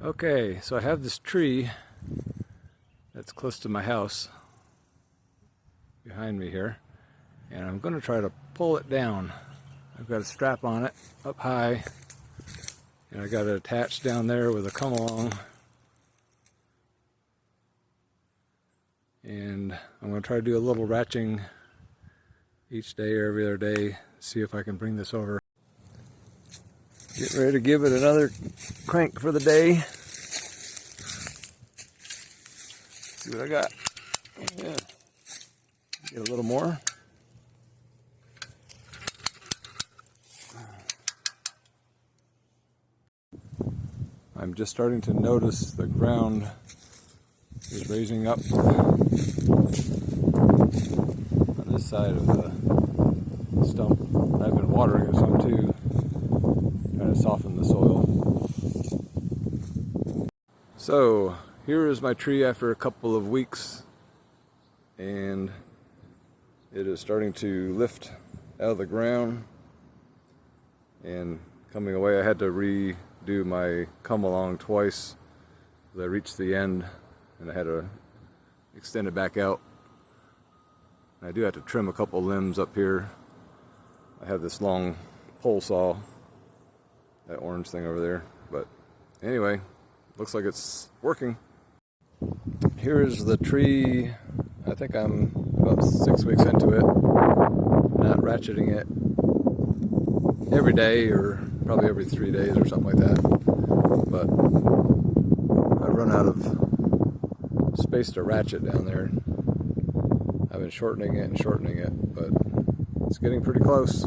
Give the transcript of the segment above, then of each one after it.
Okay, so I have this tree that's close to my house behind me here, and I'm going to try to pull it down. I've got a strap on it up high, and I got it attached down there with a come along, and I'm going to try to do a little ratcheting each day or every other day, see if I can bring this over. Get ready to give it another crank for the day. See what I got. Yeah. Get a little more. I'm just starting to notice the ground is raising up on this side of the stump. I've been watering it some too, trying to soften the soil. So here is my tree after a couple of weeks, and it is starting to lift out of the ground and coming away. I had to redo my come along twice as I reached the end, and I had to extend it back out. And I do have to trim a couple limbs up here. I have this long pole saw, that orange thing over there, but anyway, looks like it's working. Here's the tree. I think I'm about 6 weeks into it, not ratcheting it every day, or probably every 3 days or something like that, but I run out of space to ratchet down there. I've been shortening it, but it's getting pretty close.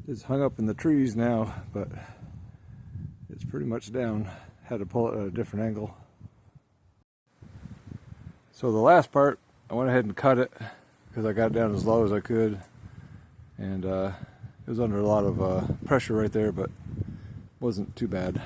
It's hung up in the trees now, but it's pretty much down. Had to pull it at a different angle. So the last part, I went ahead and cut it because I got it down as low as I could, and it was under a lot of pressure right there, but wasn't too bad.